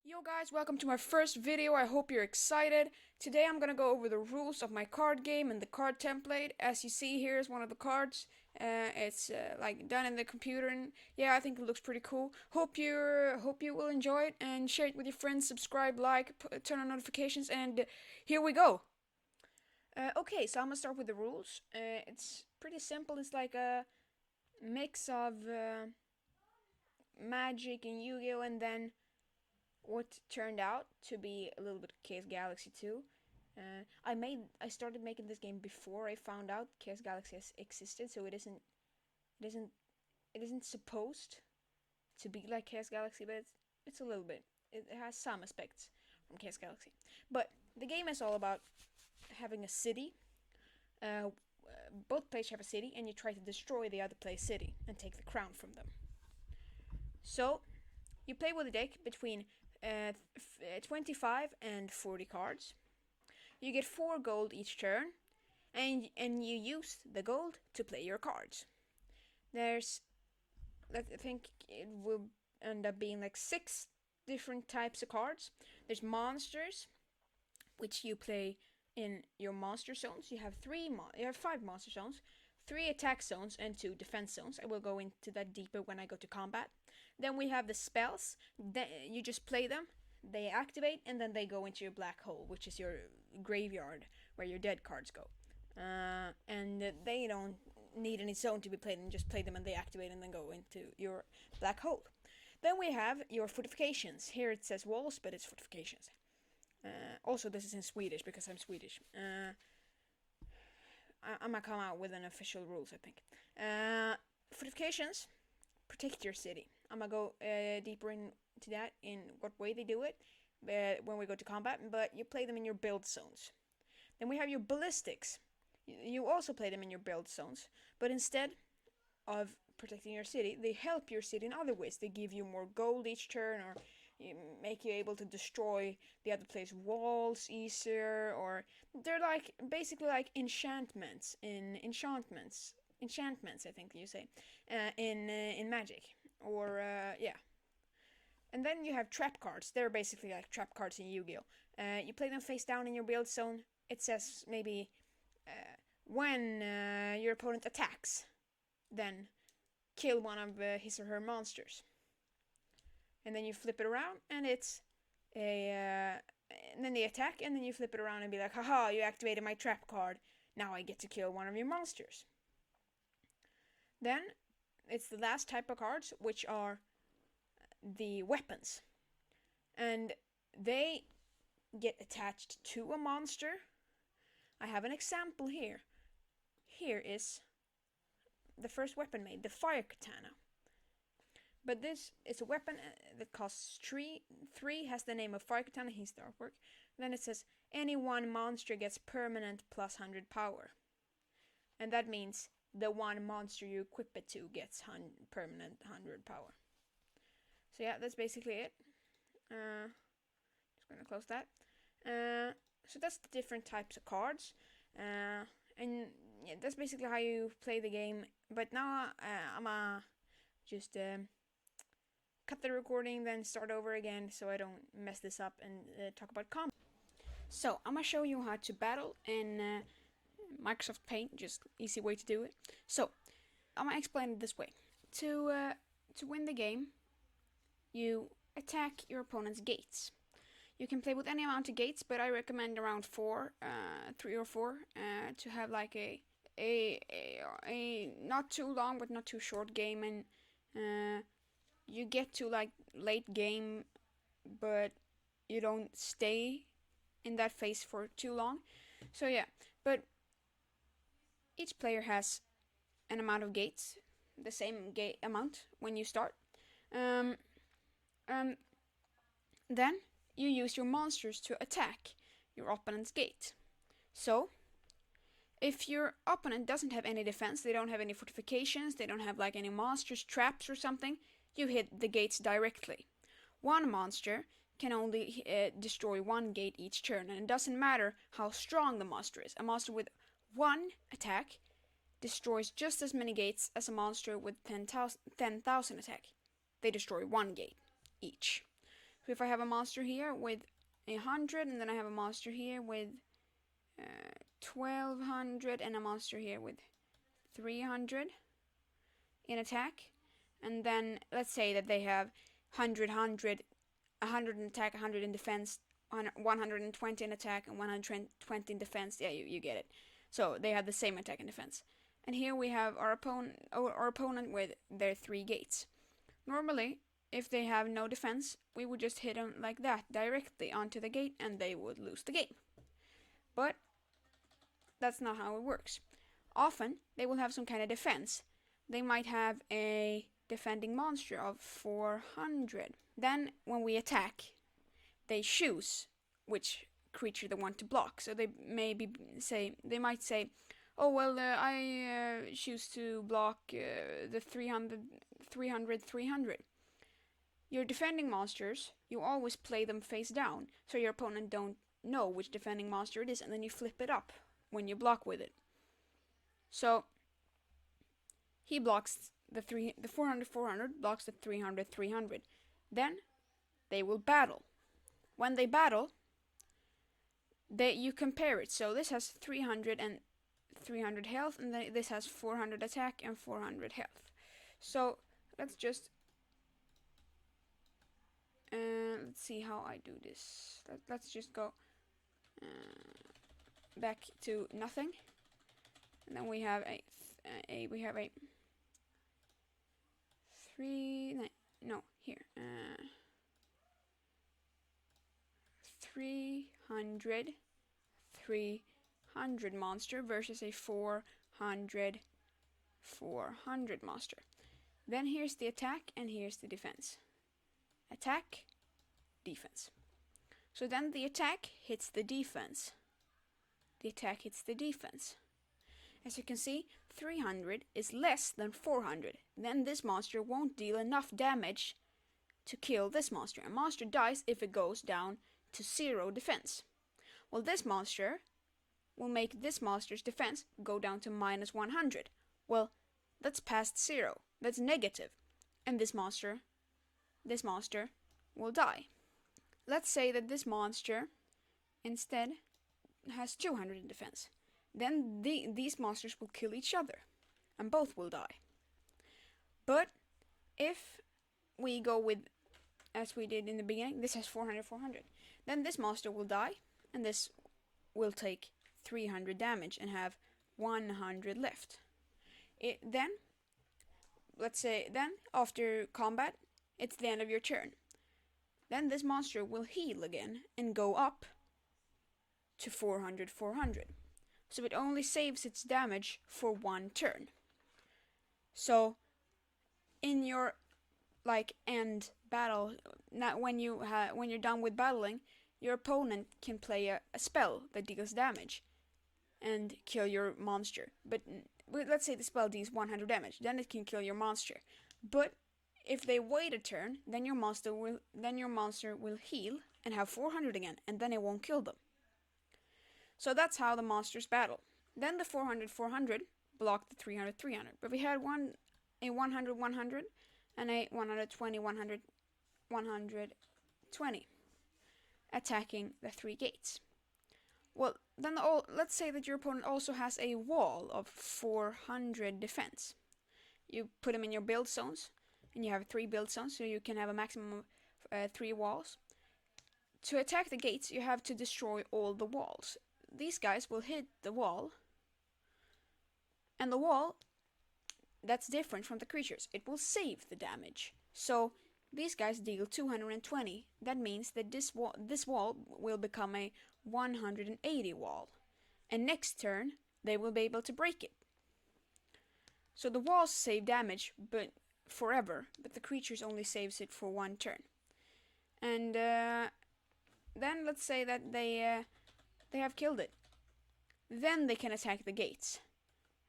Yo guys, welcome to my first video. I hope you're excited. Today I'm gonna go over the rules of my card game and the card template. As you see, here is one of the cards. It's like done in the computer, and yeah, I think it looks pretty cool. Hope you will enjoy it and share it with your friends. Subscribe, like, turn on notifications, and here we go. Okay, so I'm gonna start with the rules. It's pretty simple. It's like a mix of Magic and Yu-Gi-Oh, and then what turned out to be a little bit of Chaos Galaxy 2. I started making this game before I found out Chaos Galaxy has existed, so it isn't supposed to be like Chaos Galaxy, but it's a little bit. It has some aspects from Chaos Galaxy. But the game is all about having a city. Both players have a city, and you try to destroy the other player's city and take the crown from them. So you play with a deck between 25 and 40 cards. You get 4 gold each turn, and you use the gold to play your cards. There's, I think it will end up being like 6 different types of cards. There's monsters, which you play in your monster zones. You have 5 monster zones, 3 attack zones, and 2 defense zones. I will go into that deeper when I go to combat. Then we have the spells. You just play them, they activate, and then they go into your black hole, which is your graveyard where your dead cards go. And they don't need any zone to be played, and just play them and they activate and then go into your black hole. Then we have your fortifications. Here it says walls, but it's fortifications. Also, this is in Swedish because I'm Swedish. I'm gonna come out with an official rules, I think. Fortifications protect your city. I'm gonna go deeper into that in what way they do it when we go to combat, but you play them in your build zones. Then we have your ballistics. You also play them in your build zones, but instead of protecting your city, they help your city in other ways. They give you more gold each turn, or make you able to destroy the other player's walls easier, or they're like basically like enchantments I think you say, in Magic, or yeah. And then you have trap cards. They're basically like trap cards in Yu-Gi-Oh. You play them face down in your build zone. It says maybe when your opponent attacks, then kill one of his or her monsters. And then you flip it around, and it's and then they attack, and then you flip it around and be like, haha, you activated my trap card. Now I get to kill one of your monsters. Then it's the last type of cards, which are the weapons. And they get attached to a monster. I have an example here. Here is the first weapon made, the fire katana. But this is a weapon that costs 3, has the name of fire katana, here's the artwork. Then it says, any one monster gets permanent plus 100 power. And that means the one monster you equip it to gets permanent 100 power. So yeah, that's basically it. Just gonna close that. So that's the different types of cards. And yeah, that's basically how you play the game. But now I'm just cut the recording, then start over again so I don't mess this up and talk about combat. So I'm gonna show you how to battle in Microsoft Paint, just easy way to do it. So I'm gonna explain it this way. To win the game, you attack your opponent's gates. You can play with any amount of gates, but I recommend around 3 or 4, to have like a not too long but not too short game, and you get to like late game, but you don't stay in that phase for too long. So yeah, but each player has an amount of gates, the same gate amount when you start. Then you use your monsters to attack your opponent's gate. So if your opponent doesn't have any defense, they don't have any fortifications, they don't have like any monsters, traps or something, you hit the gates directly. One monster can only destroy 1 gate each turn, and it doesn't matter how strong the monster is. A monster with 1 attack destroys just as many gates as a monster with 10,000 attack. They destroy 1 gate each. So if I have a monster here with 100, and then I have a monster here with 1200, and a monster here with 300 in attack, and then let's say that they have 100, 100 in attack, 100 in defense, 120 in attack, and 120 in defense. Yeah, you get it. So they have the same attack and defense. And here we have our opponent with their 3 gates. Normally, if they have no defense, we would just hit them like that, directly onto the gate, and they would lose the game. But that's not how it works. Often, they will have some kind of defense. They might have a defending monster of 400. Then, when we attack, they choose which creature they want to block. So they might say, oh well, I choose to block the 300. Your defending monsters, you always play them face down, so your opponent don't know which defending monster it is, and then you flip it up when you block with it. So he blocks the 400, blocks the 300. Then they will battle. When they battle, you compare it. So this has 300 and 300 health, and then this has 400 attack and 400 health. So let's just let's see how I do this. Let's just go back to nothing, and then we have a 300 300 monster versus a 400 monster. Then here's the attack and here's the defense. Attack, defense. So then the attack hits the defense. The attack hits the defense. As you can see, 300 is less than 400. Then this monster won't deal enough damage to kill this monster. A monster dies if it goes down to 0 defense. Well, this monster will make this monster's defense go down to -100. Well, that's past 0. That's negative. And this monster will die. Let's say that this monster instead has 200 in defense. Then these monsters will kill each other, and both will die. But if we go with, as we did in the beginning, this has 400, then this monster will die, and this will take 300 damage and have 100 left. Then, let's say, then after combat, it's the end of your turn. Then this monster will heal again and go up to 400. So it only saves its damage for 1 turn. So in your end battle, when you're done with battling, your opponent can play a spell that deals damage and kill your monster. But let's say the spell deals 100 damage, then it can kill your monster. But if they wait a turn, then your monster will heal and have 400 again, and then it won't kill them. So that's how the monsters battle. Then the 400 block the 300. But we had a 100 and a 120 attacking the 3 gates. Well, then let's say that your opponent also has a wall of 400 defense. You put them in your build zones, and you have 3 build zones, so you can have a maximum of 3 walls. To attack the gates, you have to destroy all the walls. These guys will hit the wall, and the wall, that's different from the creatures. It will save the damage. So these guys deal 220. That means that this wall will become a 180 wall, and next turn they will be able to break it. So the walls save damage, but forever, but the creatures only saves it for 1 turn. And then let's say that they have killed it. Then they can attack the gates,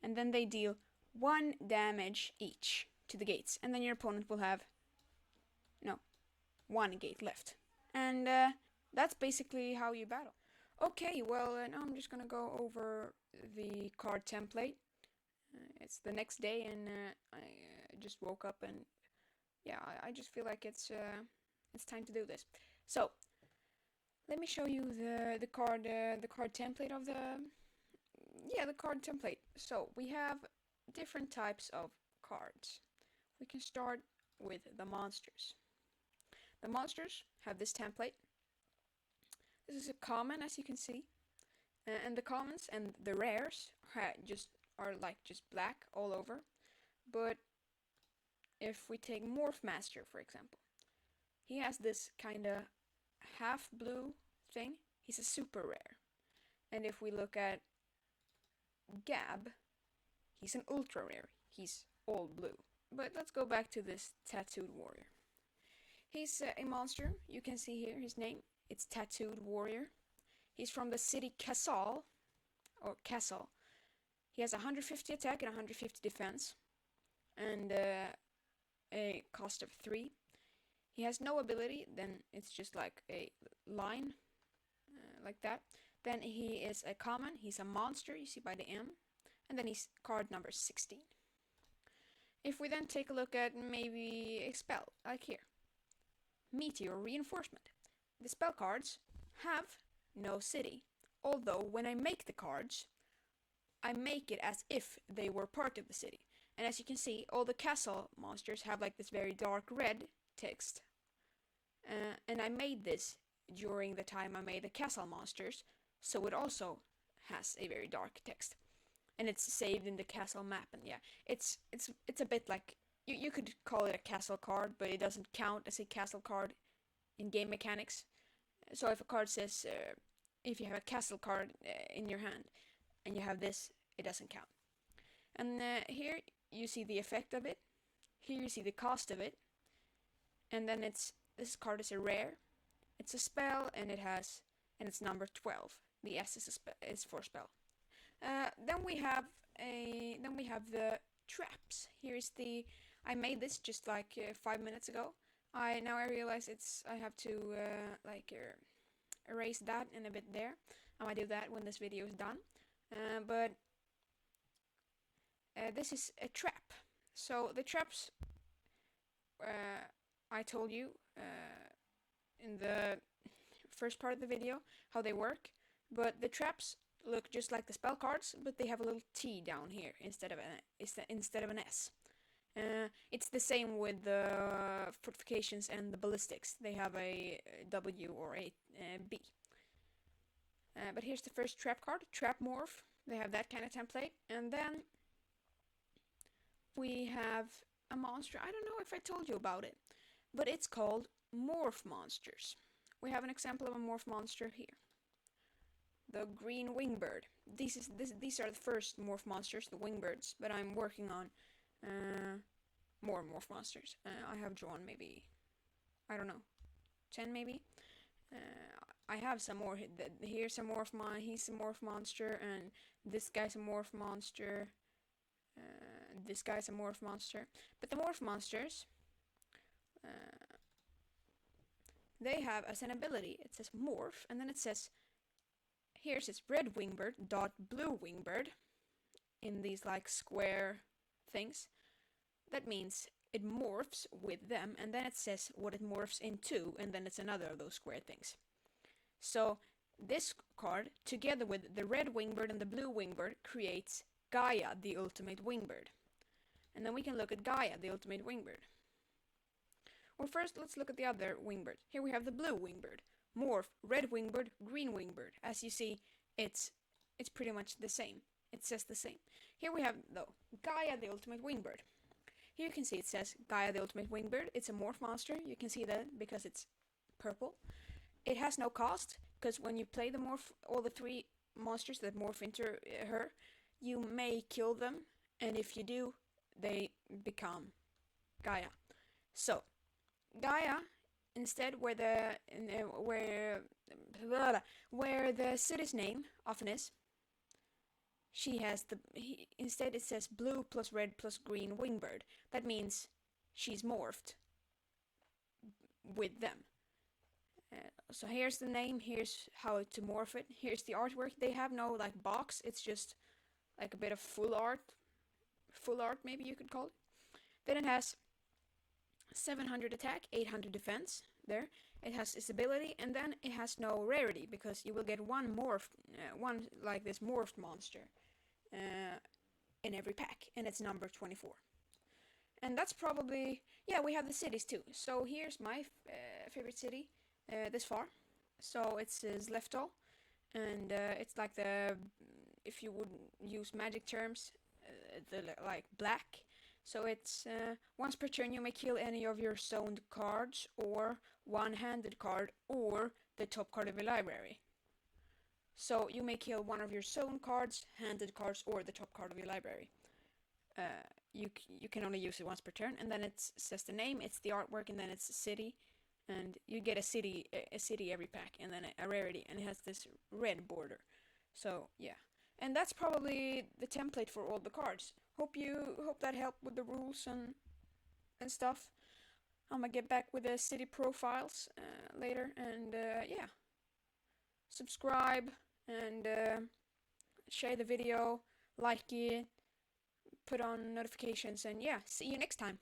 and then they deal 1 damage each to the gates, and then your opponent will have 1 gate left. And that's basically how you battle. Okay, well, now I'm just gonna go over the card template. It's the next day, and I just woke up, and yeah, I just feel like it's time to do this. So let me show you the card template of the card template. So we have different types of cards. We can start with the monsters. The monsters have this template. This is a common, as you can see, and the commons and the rares are like just black all over. But if we take Morph Master, for example, he has this kind of half blue thing. He's a super rare. And if we look at Gab, he's an ultra rare. He's all blue. But let's go back to this Tattooed Warrior. He's a monster. You can see here his name. It's Tattooed Warrior. He's from the city Castle. He has 150 attack and 150 defense. And a cost of 3. He has no ability, then it's just like a line, like that. Then he is a common, he's a monster, you see by the M. And then he's card number 16. If we then take a look at maybe a spell, like here. Meteor Reinforcement. The spell cards have no city. Although when I make the cards, I make it as if they were part of the city. And as you can see, all the castle monsters have like this very dark red text. And I made this during the time I made the castle monsters, so it also has a very dark text. And it's saved in the castle map, and yeah, it's a bit like, you could call it a castle card, but it doesn't count as a castle card in game mechanics. So if a card says, if you have a castle card in your hand, and you have this, it doesn't count. And here you see the effect of it. Here you see the cost of it. And then this card is a rare. It's a spell, and it's number 12. The S is for spell. Then we have the traps. Here's I made this just like 5 minutes ago. Now I realize I have to erase that and a bit there. I might do that when this video is done. But this is a trap. So the traps, I told you in the first part of the video how they work, but the traps look just like the spell cards, but they have a little T down here instead of an S. It's the same with the fortifications and the ballistics. They have a W or a B. But here's the first trap card, Trap Morph. They have that kind of template. And then we have a monster. I don't know if I told you about it, but it's called Morph Monsters. We have an example of a Morph Monster here. The Green Wingbird. These are the first Morph Monsters, the Wingbirds, but I'm working on more Morph Monsters. I have drawn maybe, I don't know, 10 maybe. I have some more. Here's a Morph he's a Morph Monster, and this guy's a Morph Monster. This guy's a Morph Monster. But the Morph Monsters, they have as an ability, it says Morph, and then it says, here's this red wingbird dot blue wingbird in these like square things. That means it morphs with them, and then it says what it morphs into, and then it's another of those square things. So this card, together with the red wingbird and the blue wingbird, creates Gaia, the ultimate wingbird. And then we can look at Gaia, the ultimate wingbird. Well, first let's look at the other wingbird. Here we have the blue wingbird. Morph, red wingbird, green wingbird. As you see, it's pretty much the same. It says the same. Here we have, though, Gaia, the ultimate wingbird. Here you can see it says Gaia, the ultimate wingbird. It's a morph monster. You can see that because it's purple. It has no cost, because when you play the morph, all the 3 monsters that morph into her, you may kill them, and if you do, they become Gaia. So, Gaia, instead where the city's name often is, she has instead it says blue plus red plus green wingbird. That means she's morphed with them. So here's the name, here's how to morph it, here's the artwork. They have no like box, it's just like a bit of full art maybe you could call it. Then it has 700 attack, 800 defense there. it has its ability, and then it has no rarity because you will get one one like this morphed monster in every pack, and it's number 24. And that's probably, yeah, we have the cities too. So here's my favorite city this far. So it's Zleftal, and it's like the, if you would use magic terms, the like black. So it's once per turn you may kill any of your zoned cards or one-handed card or the top card of your library. So you may kill one of your zone cards, handed cards, or the top card of your library. You can only use it once per turn, and then it says the name, it's the artwork, and then it's a city, and you get a city every pack, and then a rarity, and it has this red border. So yeah, and that's probably the template for all the cards. Hope that helped with the rules and stuff. I'm gonna get back with the city profiles later, and yeah, subscribe and share the video, like it, put on notifications, and yeah, see you next time.